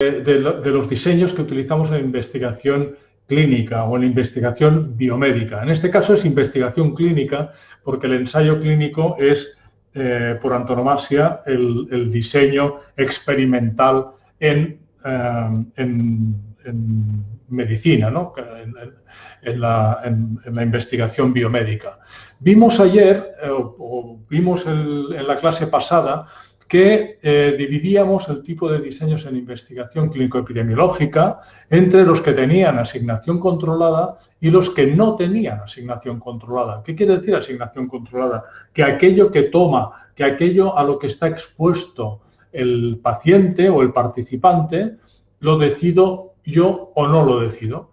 de los diseños que utilizamos en la investigación clínica o en la investigación biomédica. En este caso es investigación clínica porque el ensayo clínico es, por antonomasia, el diseño experimental en medicina, ¿no? en la investigación biomédica. Vimos ayer, o vimos en la clase pasada, que dividíamos el tipo de diseños en investigación clínico-epidemiológica entre los que tenían asignación controlada y los que no tenían asignación controlada. ¿Qué quiere decir asignación controlada? Que aquello que toma, que aquello a lo que está expuesto el paciente o el participante, lo decido yo o no lo decido.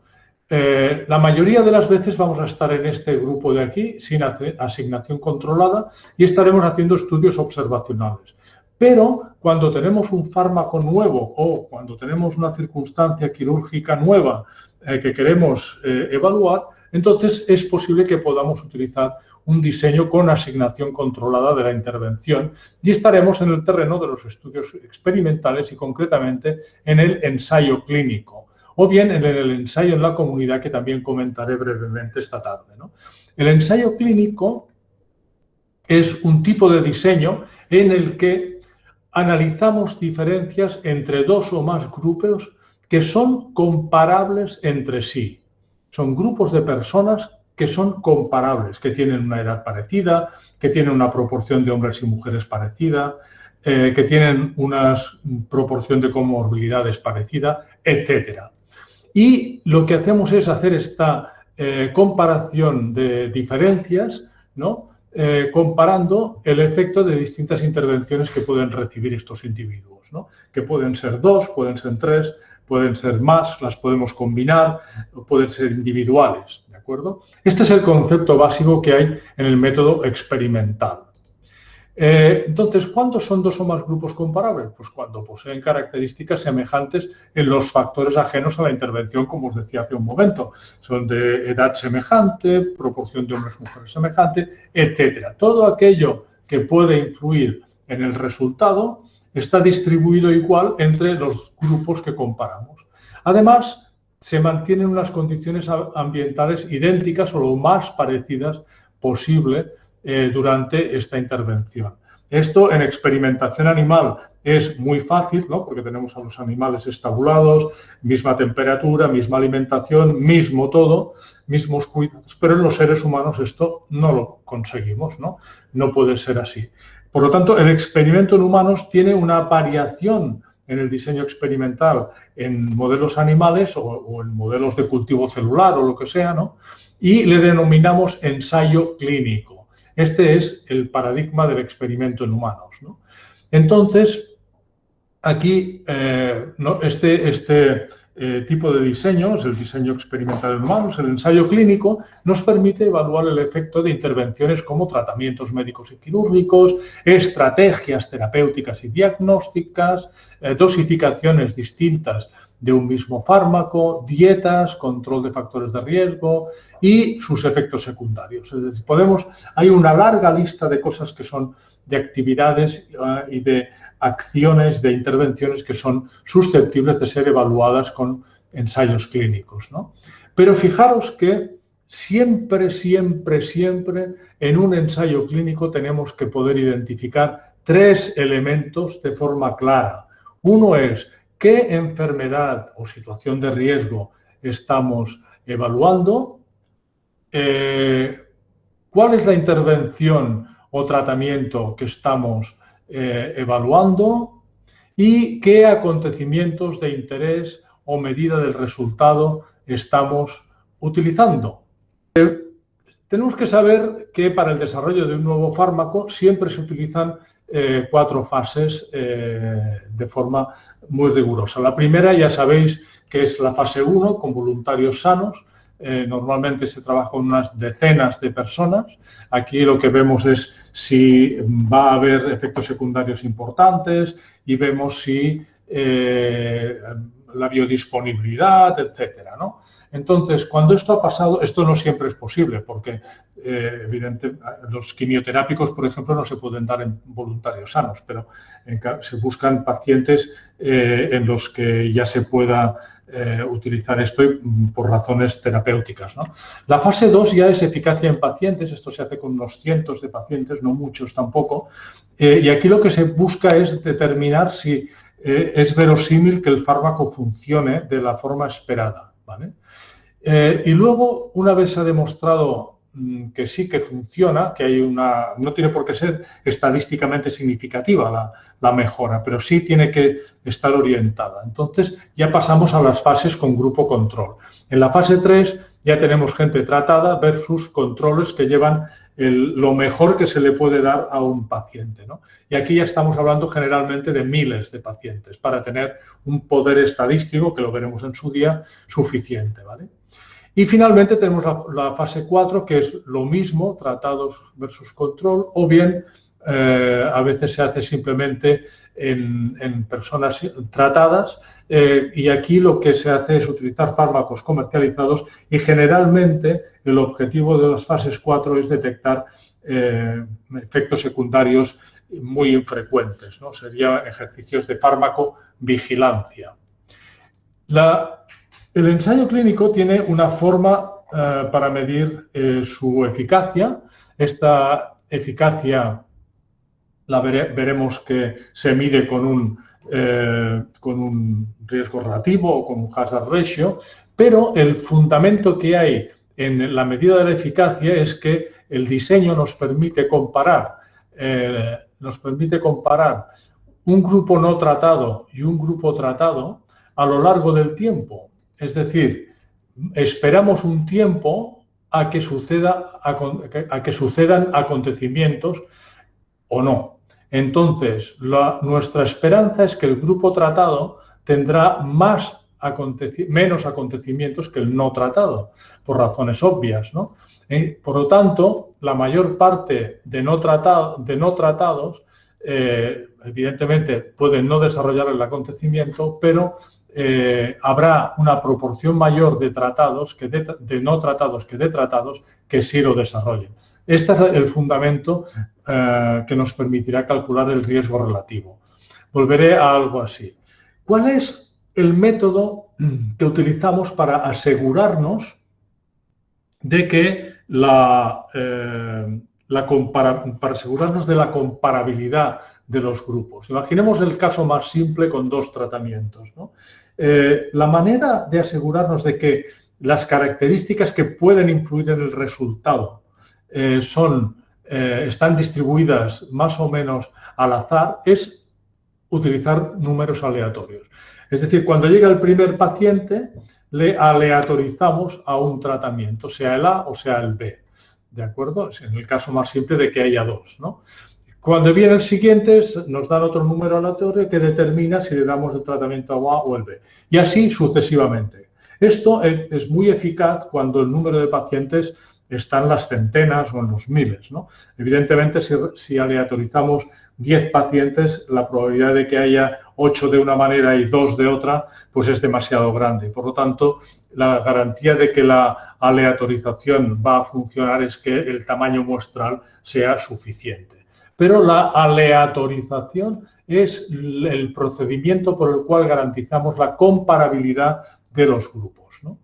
La mayoría de las veces vamos a estar en este grupo de aquí sin asignación controlada y estaremos haciendo estudios observacionales. Pero cuando tenemos un fármaco nuevo o cuando tenemos una circunstancia quirúrgica nueva que queremos evaluar, entonces es posible que podamos utilizar un diseño con asignación controlada de la intervención y estaremos en el terreno de los estudios experimentales y concretamente en el ensayo clínico o bien en el ensayo en la comunidad que también comentaré brevemente esta tarde, ¿no? El ensayo clínico es un tipo de diseño en el que analizamos diferencias entre dos o más grupos que son comparables entre sí. Son grupos de personas que son comparables, que tienen una edad parecida, que tienen una proporción de hombres y mujeres parecida, que tienen una proporción de comorbilidades parecida, etc. Y lo que hacemos es hacer esta comparación de diferencias, ¿no? Comparando el efecto de distintas intervenciones que pueden recibir estos individuos, ¿no? Que pueden ser 2, pueden ser 3, pueden ser más, las podemos combinar, pueden ser individuales, ¿de acuerdo? Este es el concepto básico que hay en el método experimental. Entonces, ¿cuándo son dos o más grupos comparables? Pues cuando poseen características semejantes en los factores ajenos a la intervención, como os decía hace un momento. Son de edad semejante, proporción de hombres y mujeres semejante, etc. Todo aquello que puede influir en el resultado está distribuido igual entre los grupos que comparamos. Además, se mantienen unas condiciones ambientales idénticas o lo más parecidas posible durante esta intervención. Esto en experimentación animal es muy fácil, ¿no? Porque tenemos a los animales estabulados, misma temperatura, misma alimentación, mismo todo, mismos cuidados, pero en los seres humanos esto no lo conseguimos, ¿no? No puede ser así. Por lo tanto, el experimento en humanos tiene una variación en el diseño experimental en modelos animales o en modelos de cultivo celular o lo que sea, ¿no? Y le denominamos ensayo clínico. Este es el paradigma del experimento en humanos, ¿no? Entonces, aquí este tipo de diseños, el diseño experimental en humanos, el ensayo clínico, nos permite evaluar el efecto de intervenciones como tratamientos médicos y quirúrgicos, estrategias terapéuticas y diagnósticas, dosificaciones distintas de un mismo fármaco, dietas, control de factores de riesgo y sus efectos secundarios. Es decir, hay una larga lista de cosas que son de actividades y de acciones, de intervenciones que son susceptibles de ser evaluadas con ensayos clínicos, ¿no? Pero fijaros que siempre en un ensayo clínico tenemos que poder identificar 3 elementos de forma clara. Uno es qué enfermedad o situación de riesgo estamos evaluando, cuál es la intervención o tratamiento que estamos evaluando y qué acontecimientos de interés o medida del resultado estamos utilizando. Tenemos que saber que para el desarrollo de un nuevo fármaco siempre se utilizan 4 fases de forma muy rigurosa. La primera ya sabéis que es la fase 1 con voluntarios sanos. Normalmente se trabaja con unas decenas de personas. Aquí lo que vemos es si va a haber efectos secundarios importantes y vemos si la biodisponibilidad, etcétera, ¿no? Entonces, cuando esto ha pasado, esto no siempre es posible, porque evidentemente los quimioterápicos, por ejemplo, no se pueden dar en voluntarios sanos, pero se buscan pacientes en los que ya se pueda utilizar esto por razones terapéuticas, ¿no? La fase 2 ya es eficacia en pacientes, esto se hace con unos cientos de pacientes, no muchos tampoco, y aquí lo que se busca es determinar si es verosímil que el fármaco funcione de la forma esperada, ¿vale? Y luego, una vez se ha demostrado que sí que funciona, que hay no tiene por qué ser estadísticamente significativa la mejora, pero sí tiene que estar orientada. Entonces, ya pasamos a las fases con grupo control. En la fase 3 ya tenemos gente tratada versus controles que llevan lo mejor que se le puede dar a un paciente, ¿no? Y aquí ya estamos hablando generalmente de miles de pacientes para tener un poder estadístico, que lo veremos en su día, suficiente, ¿vale? Y finalmente tenemos la fase 4, que es lo mismo, tratados versus control, o bien a veces se hace simplemente en personas tratadas, y aquí lo que se hace es utilizar fármacos comercializados y generalmente el objetivo de las fases 4 es detectar efectos secundarios muy infrecuentes, ¿no? Serían ejercicios de fármacovigilancia. El ensayo clínico tiene una forma para medir su eficacia. Esta eficacia veremos que se mide con un riesgo relativo o con un hazard ratio, pero el fundamento que hay en la medida de la eficacia es que el diseño nos permite comparar un grupo no tratado y un grupo tratado a lo largo del tiempo. Es decir, esperamos un tiempo a que sucedan acontecimientos o no. Entonces, nuestra esperanza es que el grupo tratado tendrá menos acontecimientos que el no tratado, por razones obvias, ¿no? Por lo tanto, la mayor parte de no tratados, evidentemente, pueden no desarrollar el acontecimiento, pero habrá una proporción mayor de tratados de no tratados que de tratados que sí lo desarrollen. Este es el fundamento que nos permitirá calcular el riesgo relativo. Volveré a algo así. ¿Cuál es el método que utilizamos para asegurarnos de que para asegurarnos de la comparabilidad de los grupos? Imaginemos el caso más simple con dos tratamientos, ¿no? La manera de asegurarnos de que las características que pueden influir en el resultado están distribuidas más o menos al azar es utilizar números aleatorios. Es decir, cuando llega el primer paciente, le aleatorizamos a un tratamiento, sea el A o sea el B, ¿de acuerdo? Es en el caso más simple de que haya dos, ¿no? Cuando viene el siguiente, nos dan otro número aleatorio que determina si le damos el tratamiento a A o el B. Y así sucesivamente. Esto es muy eficaz cuando el número de pacientes está en las centenas o en los miles, ¿no? Evidentemente, si aleatorizamos 10 pacientes, la probabilidad de que haya 8 de una manera y 2 de otra, pues es demasiado grande. Por lo tanto, la garantía de que la aleatorización va a funcionar es que el tamaño muestral sea suficiente. Pero la aleatorización es el procedimiento por el cual garantizamos la comparabilidad de los grupos, ¿no?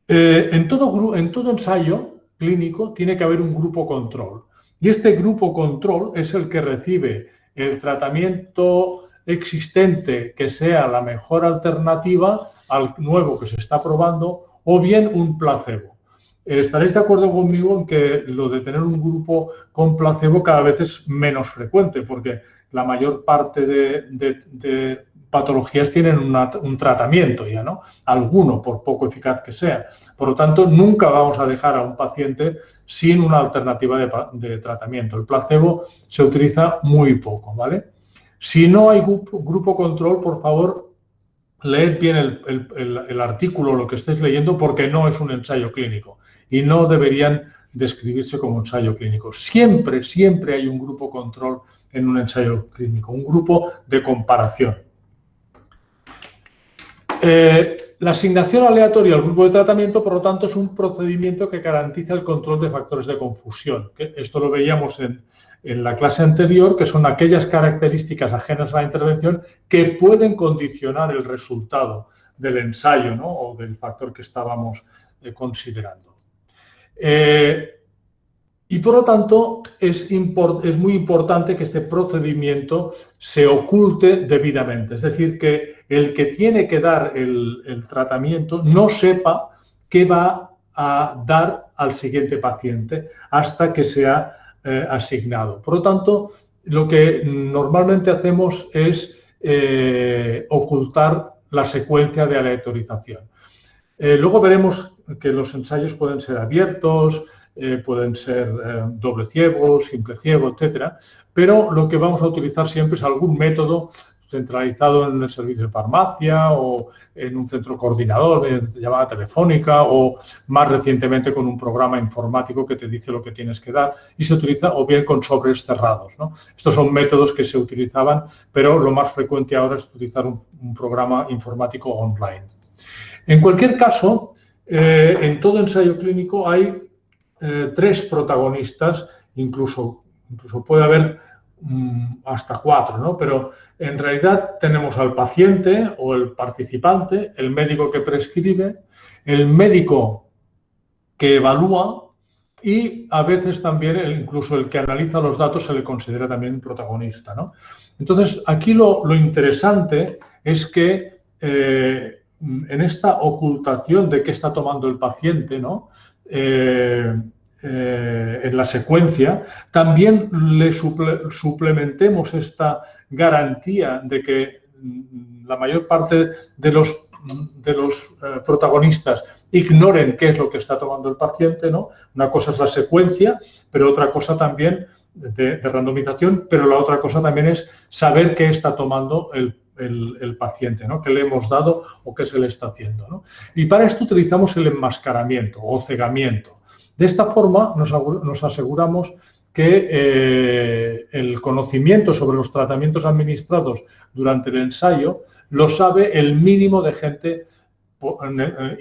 En todo ensayo clínico tiene que haber un grupo control. Y este grupo control es el que recibe el tratamiento existente que sea la mejor alternativa al nuevo que se está probando o bien un placebo. Estaréis de acuerdo conmigo en que lo de tener un grupo con placebo cada vez es menos frecuente, porque la mayor parte de patologías tienen un tratamiento ya, ¿no? Alguno, por poco eficaz que sea. Por lo tanto, nunca vamos a dejar a un paciente sin una alternativa de tratamiento. El placebo se utiliza muy poco, ¿vale? Si no hay grupo control, por favor, leed bien el artículo, lo que estéis leyendo, porque no es un ensayo clínico y no deberían describirse como ensayo clínico. Siempre hay un grupo control en un ensayo clínico, un grupo de comparación. La asignación aleatoria al grupo de tratamiento, por lo tanto, es un procedimiento que garantiza el control de factores de confusión. Esto lo veíamos en la clase anterior, que son aquellas características ajenas a la intervención que pueden condicionar el resultado del ensayo, ¿no? O del factor que estábamos considerando. Y por lo tanto es muy importante que este procedimiento se oculte debidamente, es decir, que el que tiene que dar el tratamiento no sepa qué va a dar al siguiente paciente hasta que sea asignado. Por lo tanto, lo que normalmente hacemos es ocultar la secuencia de aleatorización. Luego veremos que los ensayos pueden ser abiertos, pueden ser doble ciego, simple ciego, etcétera, pero lo que vamos a utilizar siempre es algún método centralizado en el servicio de farmacia o en un centro coordinador de llamada telefónica o más recientemente con un programa informático que te dice lo que tienes que dar y se utiliza o bien con sobres cerrados, ¿no? Estos son métodos que se utilizaban, pero lo más frecuente ahora es utilizar un programa informático online. En cualquier caso, en todo ensayo clínico hay 3 protagonistas, incluso puede haber hasta 4, ¿no? Pero en realidad tenemos al paciente o el participante, el médico que prescribe, el médico que evalúa y a veces también incluso el que analiza los datos se le considera también un protagonista, ¿no? Entonces, aquí lo interesante es que en esta ocultación de qué está tomando el paciente, ¿no? En la secuencia, también le suplementemos esta garantía de que la mayor parte de los protagonistas ignoren qué es lo que está tomando el paciente, ¿no? Una cosa es la secuencia, pero otra cosa también de randomización, pero la otra cosa también es saber qué está tomando el paciente, ¿no? Qué le hemos dado o qué se le está haciendo, ¿no? Y para esto utilizamos el enmascaramiento o cegamiento. De esta forma nos aseguramos que el conocimiento sobre los tratamientos administrados durante el ensayo lo sabe el mínimo de gente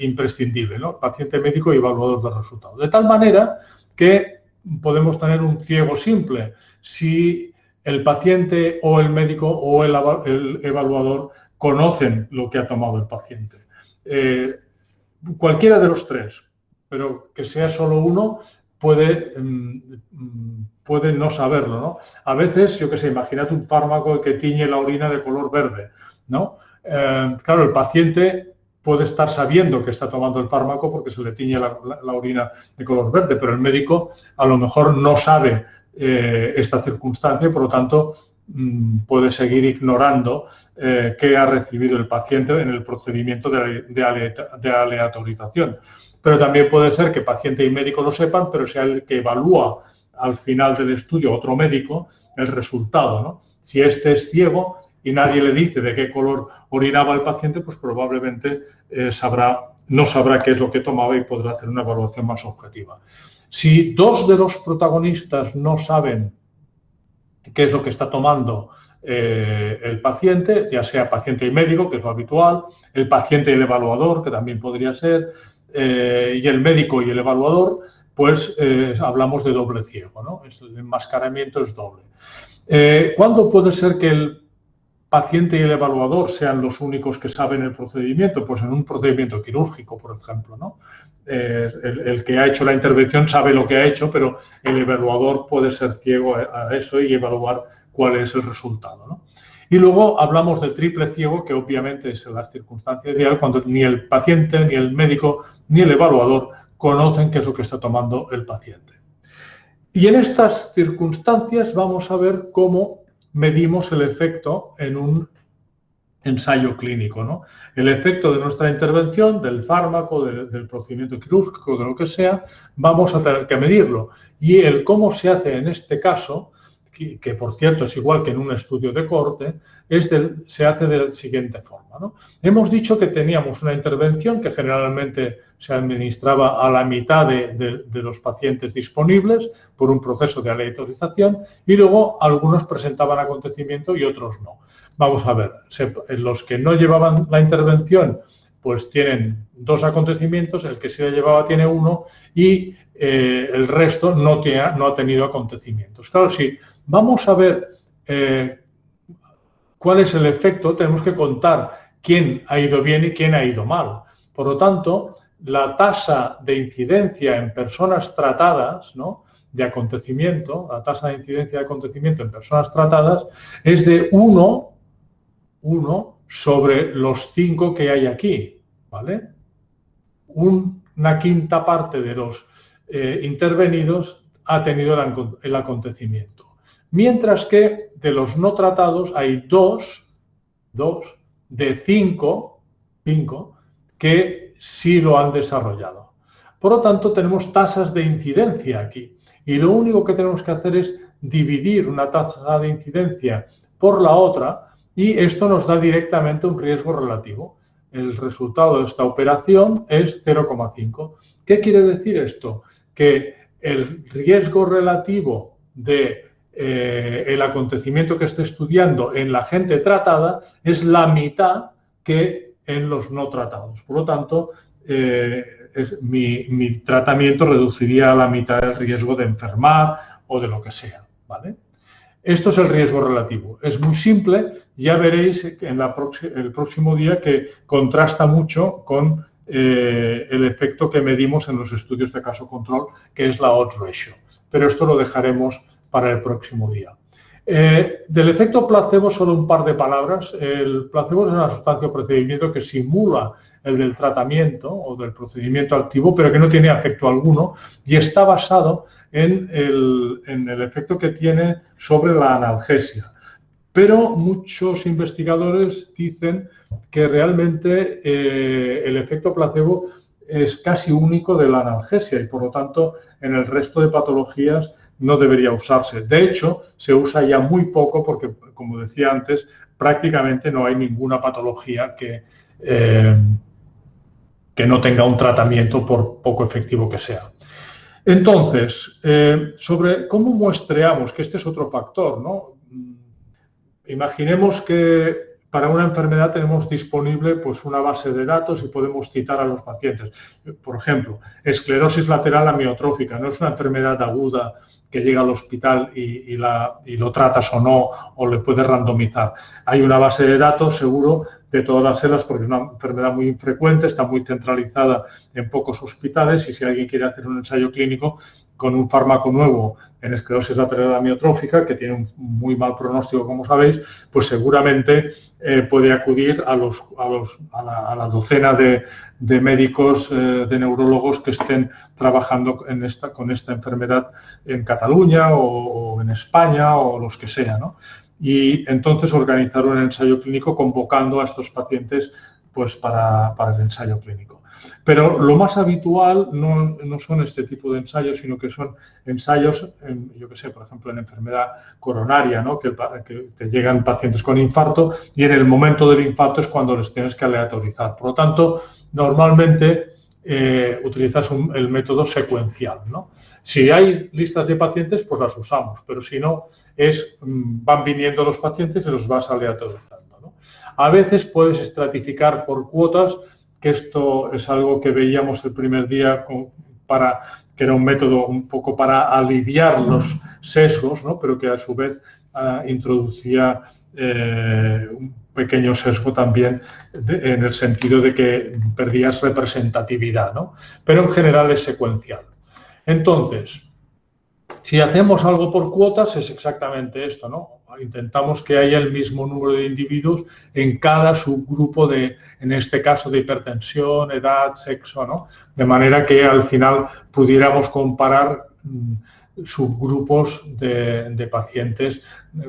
imprescindible, ¿no? Paciente, médico y evaluador de resultados. De tal manera que podemos tener un ciego simple si el paciente o el médico o el evaluador conocen lo que ha tomado el paciente. Cualquiera de los 3, pero que sea solo uno puede no saberlo, ¿no? A veces, yo qué sé, imagínate un fármaco que tiñe la orina de color verde, ¿no? Claro, el paciente puede estar sabiendo que está tomando el fármaco porque se le tiñe la orina de color verde, pero el médico a lo mejor no sabe esta circunstancia y por lo tanto puede seguir ignorando qué ha recibido el paciente en el procedimiento de aleatorización. Pero también puede ser que paciente y médico lo sepan, pero sea el que evalúa al final del estudio, otro médico, el resultado, ¿no? Si este es ciego y nadie le dice de qué color orinaba el paciente, pues probablemente no sabrá qué es lo que tomaba y podrá hacer una evaluación más objetiva. Si 2 de los protagonistas no saben qué es lo que está tomando el paciente, ya sea paciente y médico, que es lo habitual, el paciente y el evaluador, que también podría ser, y el médico y el evaluador, pues hablamos de doble ciego, ¿no? El enmascaramiento es doble. ¿Cuándo puede ser que el paciente y el evaluador sean los únicos que saben el procedimiento? Pues en un procedimiento quirúrgico, por ejemplo, ¿no? El que ha hecho la intervención sabe lo que ha hecho, pero el evaluador puede ser ciego a eso y evaluar cuál es el resultado, ¿no? Y luego hablamos del triple ciego, que obviamente es la circunstancia ideal cuando ni el paciente, ni el médico, ni el evaluador conocen qué es lo que está tomando el paciente. Y en estas circunstancias vamos a ver cómo medimos el efecto en un ensayo clínico, ¿no? El efecto de nuestra intervención, del fármaco, del procedimiento quirúrgico, de lo que sea, vamos a tener que medirlo. Y el cómo se hace en este caso, que por cierto es igual que en un estudio de cohorte, se hace de la siguiente forma, ¿no? Hemos dicho que teníamos una intervención que generalmente se administraba a la mitad de los pacientes disponibles por un proceso de aleatorización y luego algunos presentaban acontecimiento y otros no. vamos a ver, los que no llevaban la intervención pues tienen 2 acontecimientos, el que sí la llevaba tiene 1 y el resto no ha tenido acontecimientos. Claro, si vamos a ver cuál es el efecto, tenemos que contar quién ha ido bien y quién ha ido mal. Por lo tanto, la tasa de incidencia en personas tratadas, ¿no?, de acontecimiento, la tasa de incidencia de acontecimiento en personas tratadas es de 1 sobre los 5 que hay aquí, ¿vale? Una quinta parte de los intervenidos ha tenido el acontecimiento. Mientras que de los no tratados hay 2 de 5 que sí lo han desarrollado. Por lo tanto, tenemos tasas de incidencia aquí. Y lo único que tenemos que hacer es dividir una tasa de incidencia por la otra y esto nos da directamente un riesgo relativo. El resultado de esta operación es 0,5. ¿Qué quiere decir esto? Que el riesgo relativo de el acontecimiento que esté estudiando en la gente tratada es la mitad que en los no tratados. Por lo tanto, mi tratamiento reduciría a la mitad el riesgo de enfermar o de lo que sea, ¿vale? Esto es el riesgo relativo. Es muy simple, ya veréis en el próximo día que contrasta mucho con el efecto que medimos en los estudios de caso control, que es la odds ratio. Pero esto lo dejaremos para el próximo día. Del efecto placebo solo un par de palabras. El placebo es una sustancia o procedimiento que simula el del tratamiento o del procedimiento activo, pero que no tiene efecto alguno y está basado en el efecto que tiene sobre la analgesia. Pero muchos investigadores dicen que realmente el efecto placebo es casi único de la analgesia y por lo tanto en el resto de patologías no debería usarse. De hecho, se usa ya muy poco porque, como decía antes, prácticamente no hay ninguna patología que no tenga un tratamiento por poco efectivo que sea. Entonces, sobre cómo muestreamos, que este es otro factor, ¿no? Imaginemos que para una enfermedad tenemos disponible pues, una base de datos y podemos citar a los pacientes. Por ejemplo, esclerosis lateral amiotrófica, no es una enfermedad aguda que llega al hospital y lo tratas o no, o le puedes randomizar. Hay una base de datos, seguro, de todas las ELAs, porque es una enfermedad muy infrecuente, está muy centralizada en pocos hospitales y si alguien quiere hacer un ensayo clínico con un fármaco nuevo en esclerosis lateral amiotrófica, que tiene un muy mal pronóstico, como sabéis, pues seguramente puede acudir a la docena de médicos, de neurólogos que estén trabajando con esta enfermedad en Cataluña o en España o los que sea, ¿no? Y entonces organizar un ensayo clínico convocando a estos pacientes pues, para el ensayo clínico. Pero lo más habitual no son este tipo de ensayos, sino que son ensayos, yo que sé, por ejemplo, en enfermedad coronaria, ¿no? que te llegan pacientes con infarto y en el momento del infarto es cuando les tienes que aleatorizar. Por lo tanto, normalmente utilizas el método secuencial, ¿no? Si hay listas de pacientes, pues las usamos, pero si no, van viniendo los pacientes y los vas aleatorizando, ¿no? A veces puedes estratificar por cuotas, que esto es algo que veíamos el primer día que era un método un poco para aliviar los sesgos, ¿no? Pero que a su vez introducía un pequeño sesgo también en el sentido de que perdías representatividad, ¿no? Pero en general es secuencial. Entonces, si hacemos algo por cuotas es exactamente esto, ¿no? Intentamos que haya el mismo número de individuos en cada subgrupo en este caso, de hipertensión, edad, sexo, ¿no? De manera que al final pudiéramos comparar subgrupos de pacientes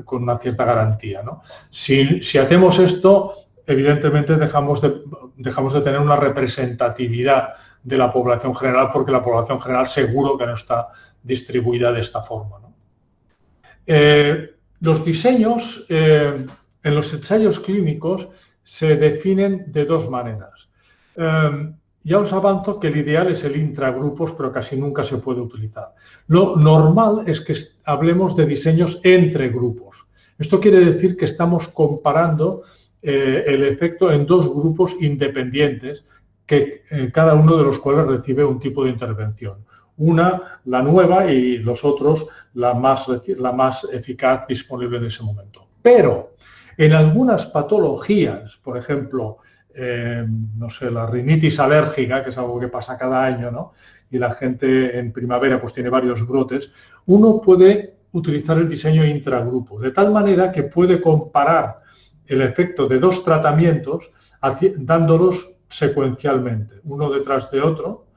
con una cierta garantía, ¿no? Si hacemos esto, evidentemente dejamos de tener una representatividad de la población general, porque la población general seguro que no está distribuida de esta forma, ¿no? Los diseños en los ensayos clínicos se definen de 2 maneras. Ya os avanzo que el ideal es el intragrupos, pero casi nunca se puede utilizar. Lo normal es que hablemos de diseños entre grupos. Esto quiere decir que estamos comparando el efecto en dos grupos independientes, que cada uno de los cuales recibe un tipo de intervención. Una, la nueva, y los otros, la más eficaz disponible en ese momento. Pero en algunas patologías, por ejemplo, no sé, la rinitis alérgica, que es algo que pasa cada año, ¿no? Y la gente en primavera pues tiene varios brotes, uno puede utilizar el diseño intragrupo, de tal manera que puede comparar el efecto de dos tratamientos dándolos secuencialmente, uno detrás de otro,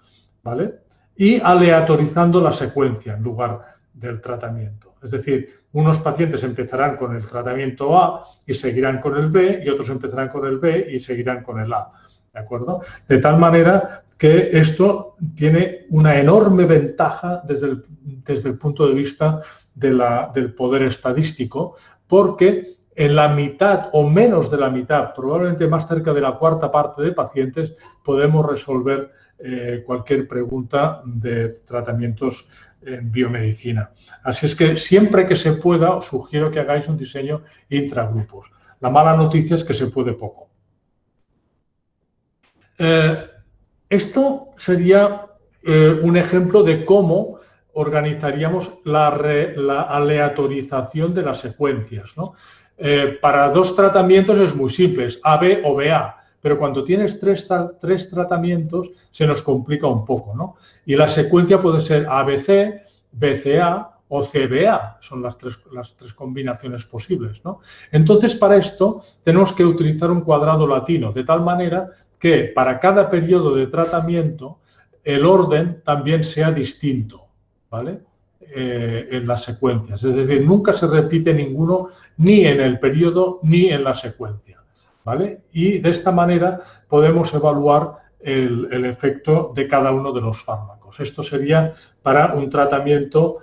¿vale? Y aleatorizando la secuencia en lugar del tratamiento. Es decir, unos pacientes empezarán con el tratamiento A y seguirán con el B, y otros empezarán con el B y seguirán con el A, ¿de acuerdo? De tal manera que esto tiene una enorme ventaja desde el punto de vista del poder estadístico, porque en la mitad o menos de la mitad, probablemente más cerca de la cuarta parte de pacientes, podemos resolver cualquier pregunta de tratamientos en biomedicina. Así es que siempre que se pueda, os sugiero que hagáis un diseño intragrupos. La mala noticia es que se puede poco. Esto sería un ejemplo de cómo organizaríamos la aleatorización de las secuencias, ¿no? Para dos tratamientos es muy simple, es AB o BA, pero cuando tienes tres tratamientos se nos complica un poco, ¿no? Y la secuencia puede ser ABC, BCA o CBA, son las tres combinaciones posibles, ¿no? Entonces, para esto tenemos que utilizar un cuadrado latino, de tal manera que para cada periodo de tratamiento el orden también sea distinto, ¿vale? En las secuencias. Es decir, nunca se repite ninguno ni en el periodo ni en la secuencia, ¿vale? Y de esta manera podemos evaluar el efecto de cada uno de los fármacos. Esto sería para un tratamiento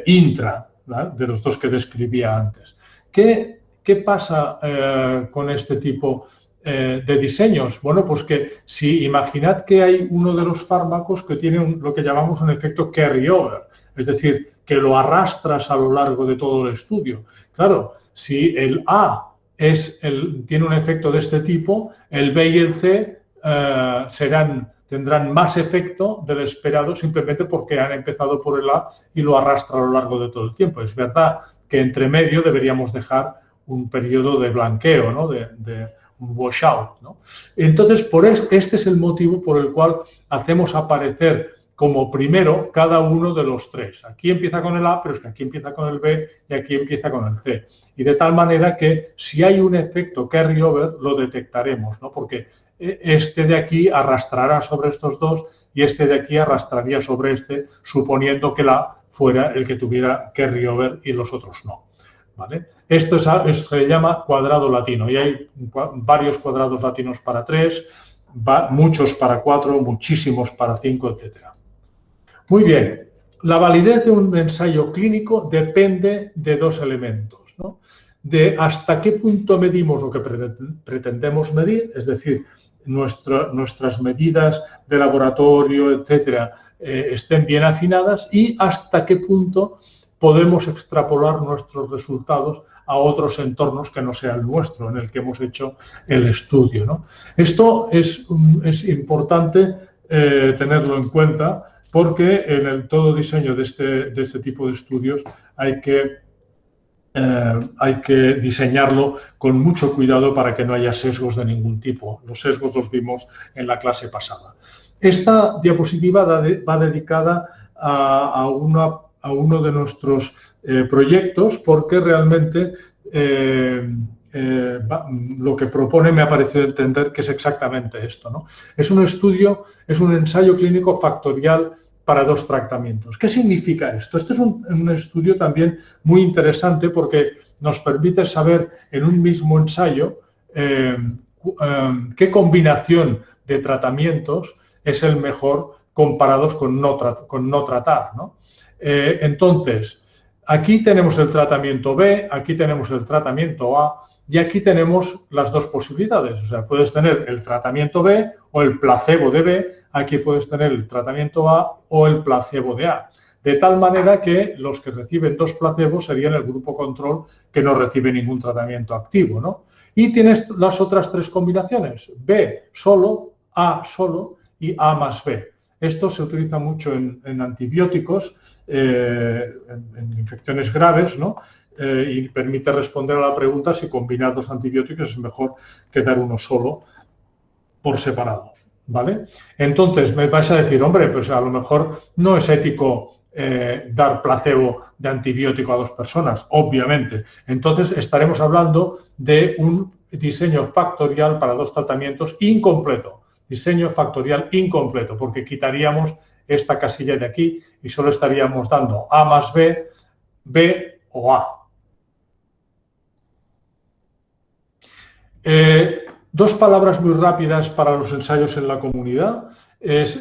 intra, ¿vale? De los dos que describía antes. ¿Qué pasa con este tipo de diseños? Bueno, pues que si imaginad que hay uno de los fármacos que tiene lo que llamamos un efecto carry-over, es decir, que lo arrastras a lo largo de todo el estudio. Claro, si el A tiene un efecto de este tipo, el B y el C tendrán más efecto del esperado simplemente porque han empezado por el A y lo arrastran a lo largo de todo el tiempo. Es verdad que entre medio deberíamos dejar un periodo de blanqueo, ¿no? de un washout, ¿no? Entonces, este es el motivo por el cual hacemos aparecer como primero cada uno de los tres. Aquí empieza con el A, pero es que aquí empieza con el B y aquí empieza con el C. Y de tal manera que si hay un efecto carry-over, lo detectaremos, ¿no? Porque este de aquí arrastrará sobre estos dos y este de aquí arrastraría sobre este, suponiendo que el A fuera el que tuviera carry-over y los otros no, ¿vale? Esto se llama cuadrado latino y hay varios cuadrados latinos para 3, muchos para 4, muchísimos para 5, etcétera. Muy bien, la validez de un ensayo clínico depende de dos elementos, ¿no? De hasta qué punto medimos lo que pretendemos medir, es decir, nuestras medidas de laboratorio, etcétera, estén bien afinadas, y hasta qué punto podemos extrapolar nuestros resultados a otros entornos que no sea el nuestro, en el que hemos hecho el estudio, ¿no? Esto es importante tenerlo en cuenta, porque en todo diseño de este tipo de estudios hay que diseñarlo con mucho cuidado para que no haya sesgos de ningún tipo. Los sesgos los vimos en la clase pasada. Esta diapositiva va dedicada a uno de nuestros proyectos, porque realmente lo que propone me ha parecido entender que es exactamente esto, ¿no? Es un ensayo clínico factorial para dos tratamientos. ¿Qué significa esto? Este es un estudio también muy interesante porque nos permite saber en un mismo ensayo qué combinación de tratamientos es el mejor comparados con no tratar, ¿no? Entonces, aquí tenemos el tratamiento B, aquí tenemos el tratamiento A y aquí tenemos las dos posibilidades. O sea, puedes tener el tratamiento B o el placebo de B, aquí puedes tener el tratamiento A o el placebo de A. de tal manera que los que reciben 2 placebos serían el grupo control que no recibe ningún tratamiento activo, ¿no? Y tienes las otras 3 combinaciones, B solo, A solo y A más B. Esto se utiliza mucho en antibióticos, en infecciones graves, ¿no? Y permite responder a la pregunta si combinar 2 antibióticos es mejor que dar uno solo por separado, ¿vale? Entonces me vais a decir, hombre, pues a lo mejor no es ético dar placebo de antibiótico a 2 personas, obviamente. Entonces estaremos hablando de un diseño factorial para 2 tratamientos incompleto, diseño factorial incompleto, porque quitaríamos esta casilla de aquí y solo estaríamos dando A más B, B o A. 2 palabras muy rápidas para los ensayos en la comunidad.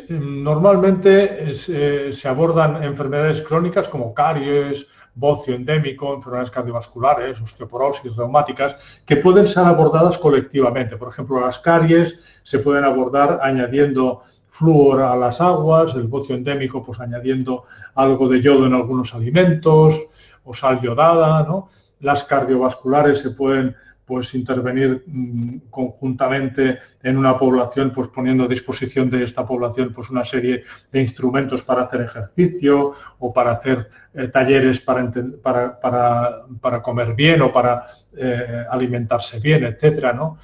Normalmente se abordan enfermedades crónicas como caries, bocio endémico, enfermedades cardiovasculares, osteoporosis, reumáticas, que pueden ser abordadas colectivamente. Por ejemplo, las caries se pueden abordar añadiendo flúor a las aguas, el bocio endémico pues añadiendo algo de yodo en algunos alimentos o sal yodada, ¿no? Las cardiovasculares se pueden pues intervenir conjuntamente en una población, pues poniendo a disposición de esta población pues una serie de instrumentos para hacer ejercicio o para hacer talleres para comer bien o para alimentarse bien, etcétera, ¿no?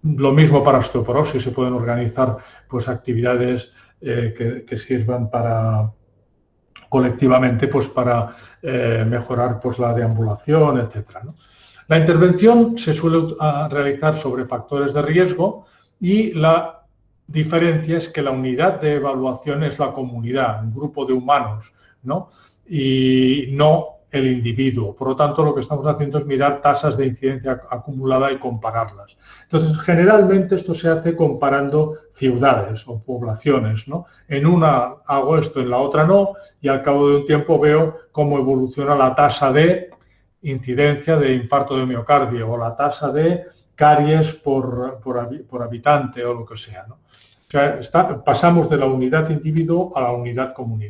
Lo mismo para osteoporosis, se pueden organizar pues actividades que sirvan para colectivamente pues para mejorar pues la deambulación, etcétera, ¿no? La intervención se suele realizar sobre factores de riesgo y la diferencia es que la unidad de evaluación es la comunidad, un grupo de humanos, ¿no? Y no el individuo. Por lo tanto, lo que estamos haciendo es mirar tasas de incidencia acumulada y compararlas. Entonces, generalmente esto se hace comparando ciudades o poblaciones, ¿no? En una hago esto, en la otra no, y al cabo de un tiempo veo cómo evoluciona la tasa de incidencia de infarto de miocardio o la tasa de caries por habitante o lo que sea, ¿no? O sea, pasamos de la unidad individuo a la unidad comunidad.